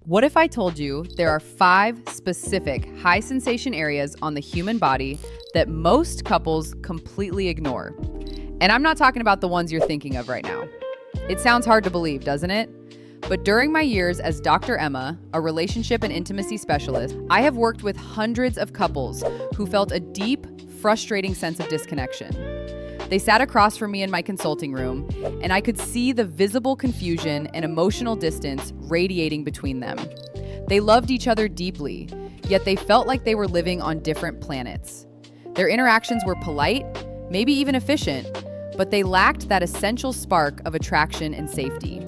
What if I told you there are 5 specific high sensation areas on the human body that most couples completely ignore? And I'm not talking about the ones you're thinking of right now. It sounds hard to believe, doesn't it? But during my years as Dr. Emma, a relationship and intimacy specialist, I have worked with hundreds of couples who felt a deep, frustrating sense of disconnection. They sat across from me in my consulting room, and I could see the visible confusion and emotional distance radiating between them. They loved each other deeply, yet they felt like they were living on different planets. Their interactions were polite, maybe even efficient, but they lacked that essential spark of attraction and safety.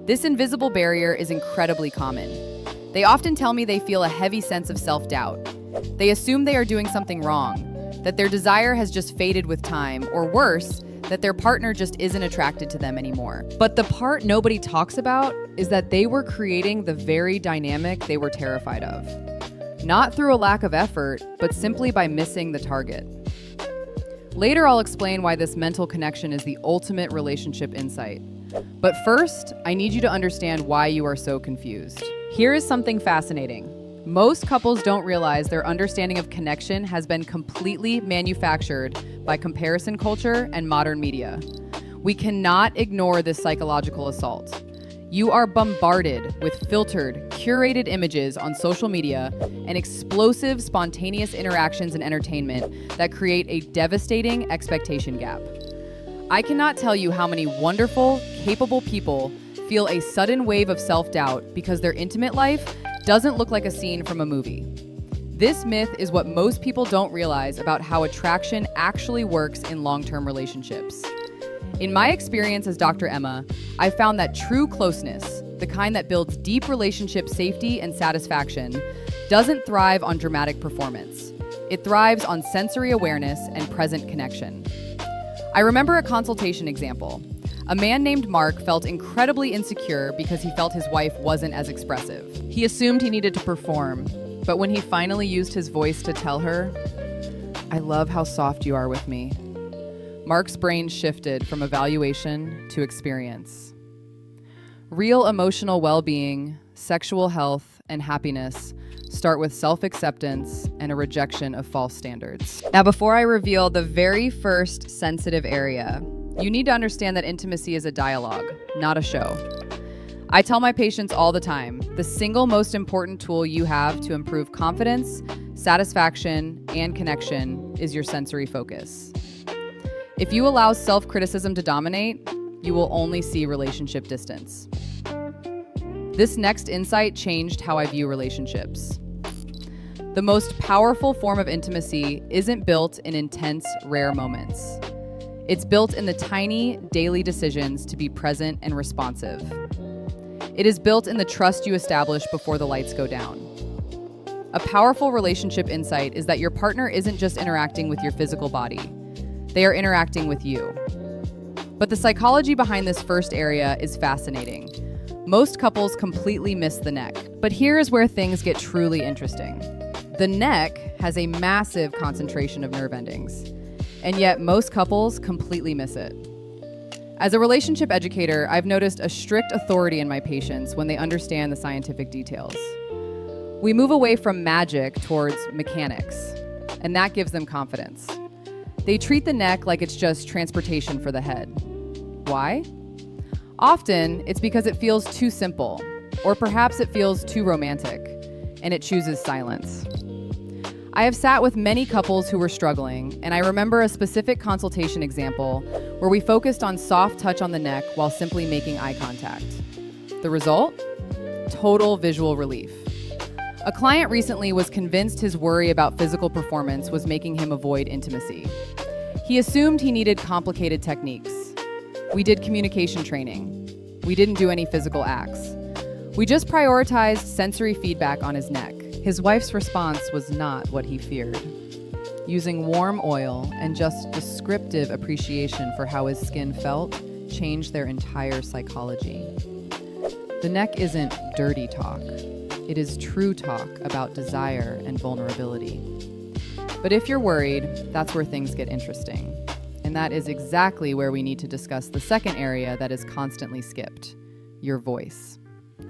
This invisible barrier is incredibly common. They often tell me they feel a heavy sense of self-doubt. They assume they are doing something wrong, that their desire has just faded with time, or worse, that their partner just isn't attracted to them anymore. But the part nobody talks about is that they were creating the very dynamic they were terrified of. Not through a lack of effort, but simply by missing the target. Later, I'll explain why this mental connection is the ultimate relationship insight. But first, I need you to understand why you are so confused. Here is something fascinating. Most couples don't realize their understanding of connection has been completely manufactured by comparison culture and modern media. We cannot ignore this psychological assault. You are bombarded with filtered, curated images on social media and explosive, spontaneous interactions and entertainment that create a devastating expectation gap. I cannot tell you how many wonderful, capable people feel a sudden wave of self-doubt because their intimate life doesn't look like a scene from a movie. This myth is what most people don't realize about how attraction actually works in long-term relationships. In my experience as Dr. Emma, I found that true closeness, the kind that builds deep relationship safety and satisfaction, doesn't thrive on dramatic performance. It thrives on sensory awareness and present connection. I remember a consultation example. A man named Mark felt incredibly insecure because he felt his wife wasn't as expressive. He assumed he needed to perform, but when he finally used his voice to tell her, "I love how soft you are with me," Mark's brain shifted from evaluation to experience. Real emotional well-being, sexual health, and happiness start with self-acceptance and a rejection of false standards. Now, before I reveal the very first sensitive area, you need to understand that intimacy is a dialogue, not a show. I tell my patients all the time, the single most important tool you have to improve confidence, satisfaction, and connection is your sensory focus. If you allow self-criticism to dominate, you will only see relationship distance. This next insight changed how I view relationships. The most powerful form of intimacy isn't built in intense, rare moments. It's built in the tiny, daily decisions to be present and responsive. It is built in the trust you establish before the lights go down. A powerful relationship insight is that your partner isn't just interacting with your physical body. They are interacting with you. But the psychology behind this first area is fascinating. Most couples completely miss the neck. But here is where things get truly interesting. The neck has a massive concentration of nerve endings, and yet most couples completely miss it. As a relationship educator, I've noticed a strict authority in my patients when they understand the scientific details. We move away from magic towards mechanics, and that gives them confidence. They treat the neck like it's just transportation for the head. Why? Often, it's because it feels too simple, or perhaps it feels too romantic, and it chooses silence. I have sat with many couples who were struggling, and I remember a specific consultation example where we focused on soft touch on the neck while simply making eye contact. The result? Total visual relief. A client recently was convinced his worry about physical performance was making him avoid intimacy. He assumed he needed complicated techniques. We did communication training. We didn't do any physical acts. We just prioritized sensory feedback on his neck. His wife's response was not what he feared. Using warm oil and just descriptive appreciation for how his skin felt changed their entire psychology. The neck isn't dirty talk. It is true talk about desire and vulnerability. But if you're worried, that's where things get interesting. And that is exactly where we need to discuss the second area that is constantly skipped, your voice.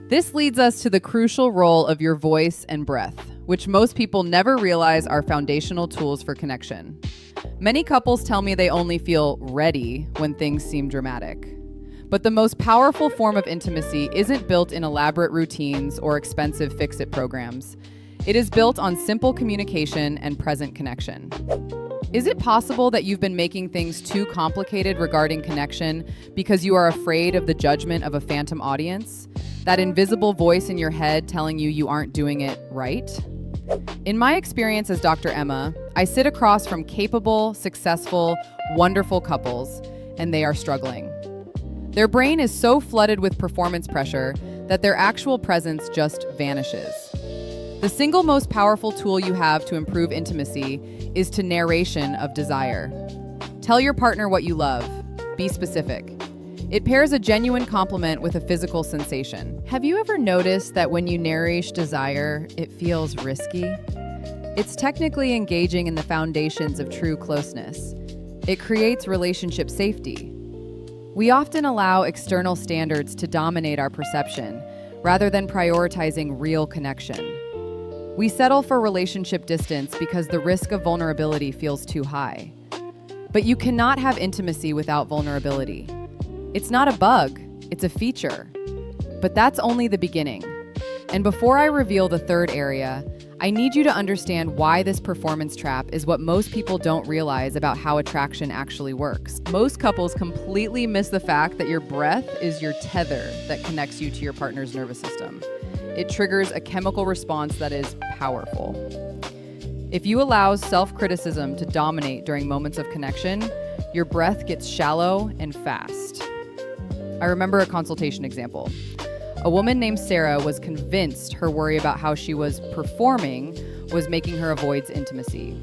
This leads us to the crucial role of your voice and breath, which most people never realize are foundational tools for connection. Many couples tell me they only feel ready when things seem dramatic. But the most powerful form of intimacy isn't built in elaborate routines or expensive fix-it programs. It is built on simple communication and present connection. Is it possible that you've been making things too complicated regarding connection because you are afraid of the judgment of a phantom audience? That invisible voice in your head telling you aren't doing it right? In my experience as Dr. Emma, I sit across from capable, successful, wonderful couples, and they are struggling. Their brain is so flooded with performance pressure that their actual presence just vanishes. The single most powerful tool you have to improve intimacy is to narration of desire. Tell your partner what you love. Be specific. It pairs a genuine compliment with a physical sensation. Have you ever noticed that when you nourish desire, it feels risky? It's technically engaging in the foundations of true closeness. It creates relationship safety. We often allow external standards to dominate our perception, rather than prioritizing real connection. We settle for relationship distance because the risk of vulnerability feels too high. But you cannot have intimacy without vulnerability. It's not a bug, it's a feature. But that's only the beginning. And before I reveal the third area, I need you to understand why this performance trap is what most people don't realize about how attraction actually works. Most couples completely miss the fact that your breath is your tether that connects you to your partner's nervous system. It triggers a chemical response that is powerful. If you allow self-criticism to dominate during moments of connection, your breath gets shallow and fast. I remember a consultation example. A woman named Sarah was convinced her worry about how she was performing was making her avoid intimacy.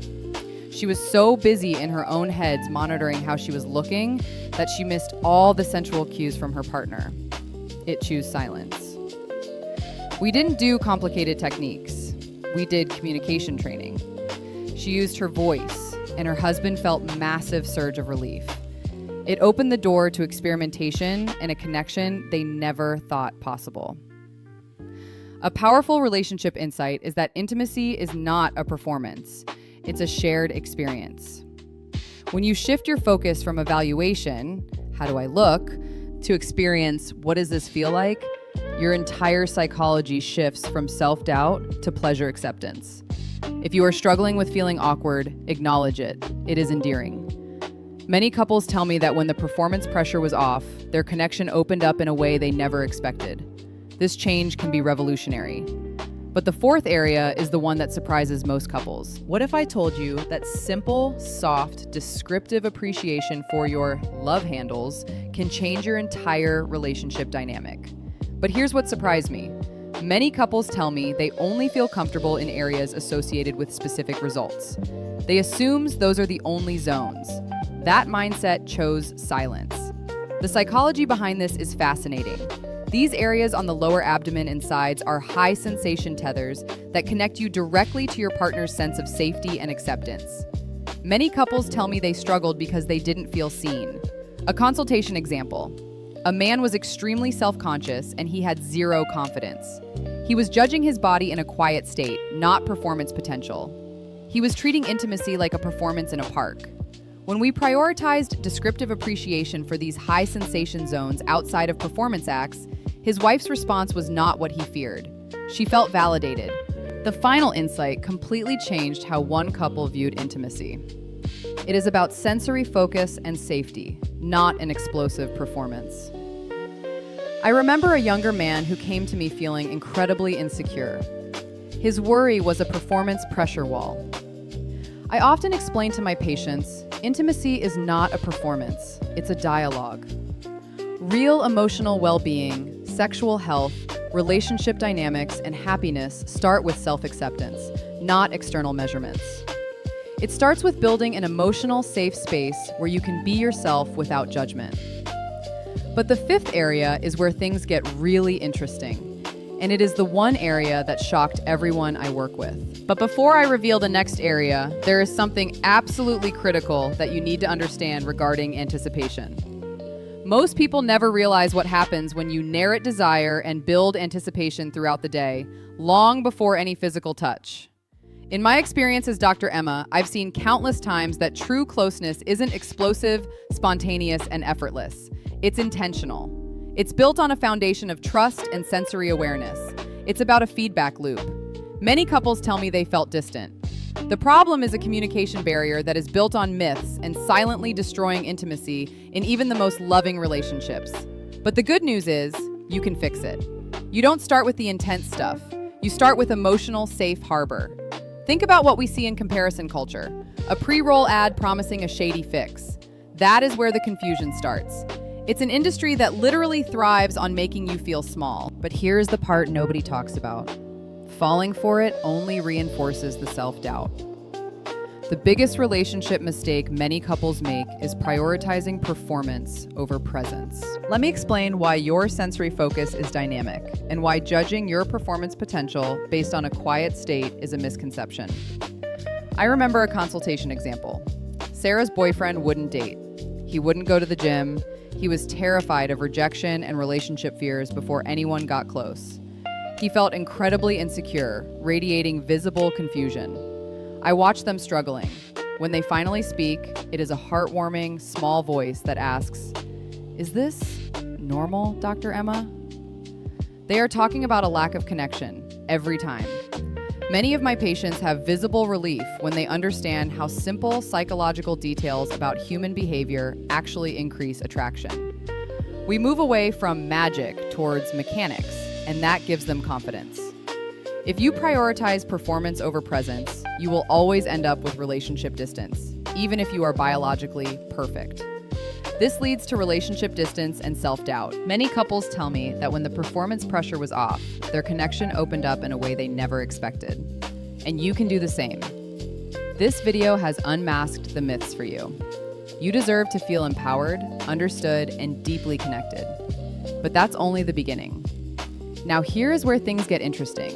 She was so busy in her own heads monitoring how she was looking that she missed all the sensual cues from her partner. It chose silence. We didn't do complicated techniques. We did communication training. She used her voice, and her husband felt a massive surge of relief. It opened the door to experimentation and a connection they never thought possible. A powerful relationship insight is that intimacy is not a performance. It's a shared experience. When you shift your focus from evaluation, how do I look, to experience, what does this feel like, your entire psychology shifts from self-doubt to pleasure acceptance. If you are struggling with feeling awkward, acknowledge it. It is endearing. Many couples tell me that when the performance pressure was off, their connection opened up in a way they never expected. This change can be revolutionary. But the fourth area is the one that surprises most couples. What if I told you that simple, soft, descriptive appreciation for your love handles can change your entire relationship dynamic? But here's what surprised me. Many couples tell me they only feel comfortable in areas associated with specific results. They assume those are the only zones. That mindset chose silence. The psychology behind this is fascinating. These areas on the lower abdomen and sides are high sensation tethers that connect you directly to your partner's sense of safety and acceptance. Many couples tell me they struggled because they didn't feel seen. A consultation example. A man was extremely self-conscious and he had zero confidence. He was judging his body in a quiet state, not performance potential. He was treating intimacy like a performance in a park. When we prioritized descriptive appreciation for these high sensation zones outside of performance acts, his wife's response was not what he feared. She felt validated. The final insight completely changed how one couple viewed intimacy. It is about sensory focus and safety, not an explosive performance. I remember a younger man who came to me feeling incredibly insecure. His worry was a performance pressure wall. I often explain to my patients, intimacy is not a performance, it's a dialogue. Real emotional well-being, sexual health, relationship dynamics, and happiness start with self-acceptance, not external measurements. It starts with building an emotional, safe space where you can be yourself without judgment. But the fifth area is where things get really interesting. And it is the one area that shocked everyone I work with. But before I reveal the next area, there is something absolutely critical that you need to understand regarding anticipation. Most people never realize what happens when you narrate desire and build anticipation throughout the day, long before any physical touch. In my experience as Dr. Emma, I've seen countless times that true closeness isn't explosive, spontaneous, and effortless. It's intentional. It's built on a foundation of trust and sensory awareness. It's about a feedback loop. Many couples tell me they felt distant. The problem is a communication barrier that is built on myths and silently destroying intimacy in even the most loving relationships. But the good news is, you can fix it. You don't start with the intense stuff. You start with emotional safe harbor. Think about what we see in comparison culture. A pre-roll ad promising a shady fix. That is where the confusion starts. It's an industry that literally thrives on making you feel small. But here's the part nobody talks about. Falling for it only reinforces the self-doubt. The biggest relationship mistake many couples make is prioritizing performance over presence. Let me explain why your sensory focus is dynamic and why judging your performance potential based on a quiet state is a misconception. I remember a consultation example. Sarah's boyfriend wouldn't date. He wouldn't go to the gym. He was terrified of rejection and relationship fears before anyone got close. He felt incredibly insecure, radiating visible confusion. I watch them struggling. When they finally speak, it is a heartwarming, small voice that asks, "Is this normal, Dr. Emma?" They are talking about a lack of connection every time. Many of my patients have visible relief when they understand how simple psychological details about human behavior actually increase attraction. We move away from magic towards mechanics, and that gives them confidence. If you prioritize performance over presence, you will always end up with relationship distance, even if you are biologically perfect. This leads to relationship distance and self-doubt. Many couples tell me that when the performance pressure was off, their connection opened up in a way they never expected. And you can do the same. This video has unmasked the myths for you. You deserve to feel empowered, understood, and deeply connected. But that's only the beginning. Now here is where things get interesting.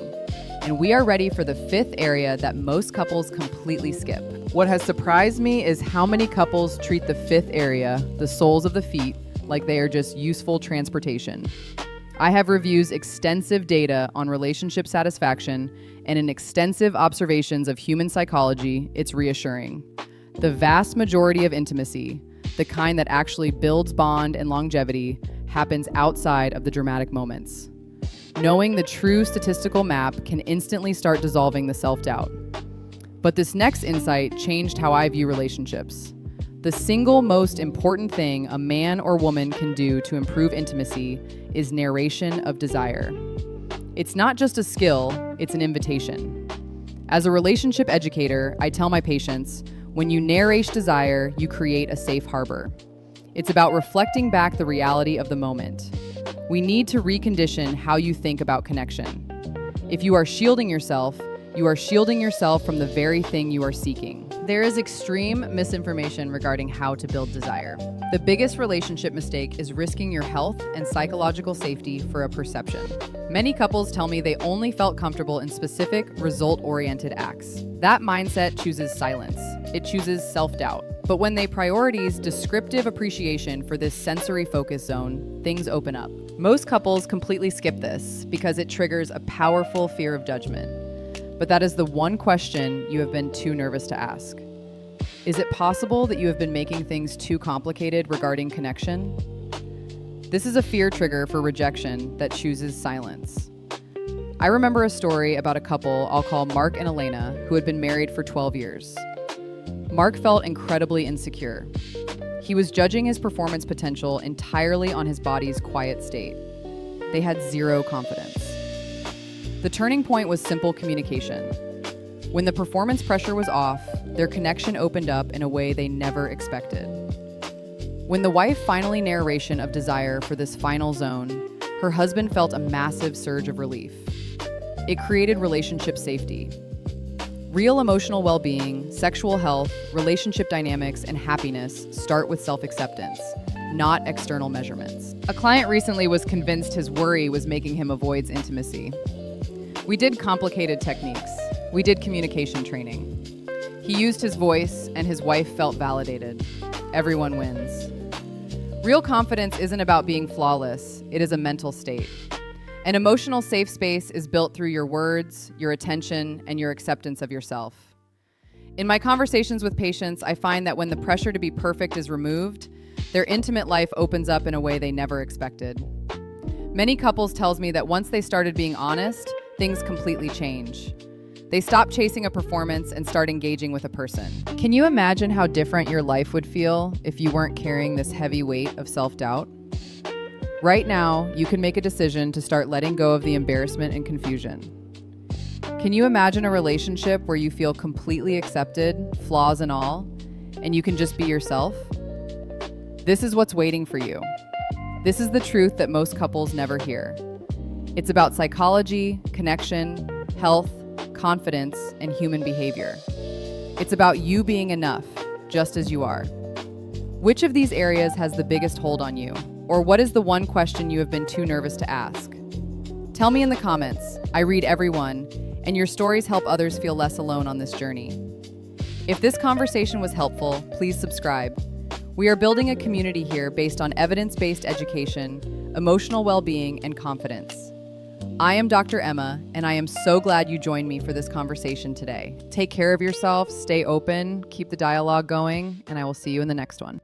And we are ready for the fifth area that most couples completely skip. What has surprised me is how many couples treat the fifth area, the soles of the feet, like they are just useful transportation. I have reviews extensive data on relationship satisfaction, and in extensive observations of human psychology, it's reassuring. The vast majority of intimacy, the kind that actually builds bond and longevity, happens outside of the dramatic moments. Knowing the true statistical map can instantly start dissolving the self-doubt. But this next insight changed how I view relationships. The single most important thing a man or woman can do to improve intimacy is narration of desire. It's not just a skill, it's an invitation. As a relationship educator, I tell my patients, when you narrate desire, you create a safe harbor. It's about reflecting back the reality of the moment. We need to recondition how you think about connection. If you are shielding yourself from the very thing you are seeking. There is extreme misinformation regarding how to build desire. The biggest relationship mistake is risking your health and psychological safety for a perception. Many couples tell me they only felt comfortable in specific, result-oriented acts. That mindset chooses silence. It chooses self-doubt. But when they prioritize descriptive appreciation for this sensory focus zone, things open up. Most couples completely skip this because it triggers a powerful fear of judgment. But that is the one question you have been too nervous to ask. Is it possible that you have been making things too complicated regarding connection? This is a fear trigger for rejection that chooses silence. I remember a story about a couple I'll call Mark and Elena who had been married for 12 years. Mark felt incredibly insecure. He was judging his performance potential entirely on his body's quiet state. They had zero confidence. The turning point was simple communication. When the performance pressure was off, their connection opened up in a way they never expected. When the wife finally narration of desire for this final zone, her husband felt a massive surge of relief. It created relationship safety. Real emotional well-being, sexual health, relationship dynamics, and happiness start with self-acceptance, not external measurements. A client recently was convinced his worry was making him avoid intimacy. We did complicated techniques. We did communication training. He used his voice, and his wife felt validated. Everyone wins. Real confidence isn't about being flawless, it is a mental state. An emotional safe space is built through your words, your attention, and your acceptance of yourself. In my conversations with patients, I find that when the pressure to be perfect is removed, their intimate life opens up in a way they never expected. Many couples tells me that once they started being honest, things completely change. They stop chasing a performance and start engaging with a person. Can you imagine how different your life would feel if you weren't carrying this heavy weight of self-doubt? Right now, you can make a decision to start letting go of the embarrassment and confusion. Can you imagine a relationship where you feel completely accepted, flaws and all, and you can just be yourself? This is what's waiting for you. This is the truth that most couples never hear. It's about psychology, connection, health, confidence, and human behavior. It's about you being enough, just as you are. Which of these areas has the biggest hold on you? Or what is the one question you have been too nervous to ask? Tell me in the comments. I read everyone, and your stories help others feel less alone on this journey. If this conversation was helpful, please subscribe. We are building a community here based on evidence-based education, emotional well-being, and confidence. I am Dr. Emma, and I am so glad you joined me for this conversation today. Take care of yourself, stay open, keep the dialogue going, and I will see you in the next one.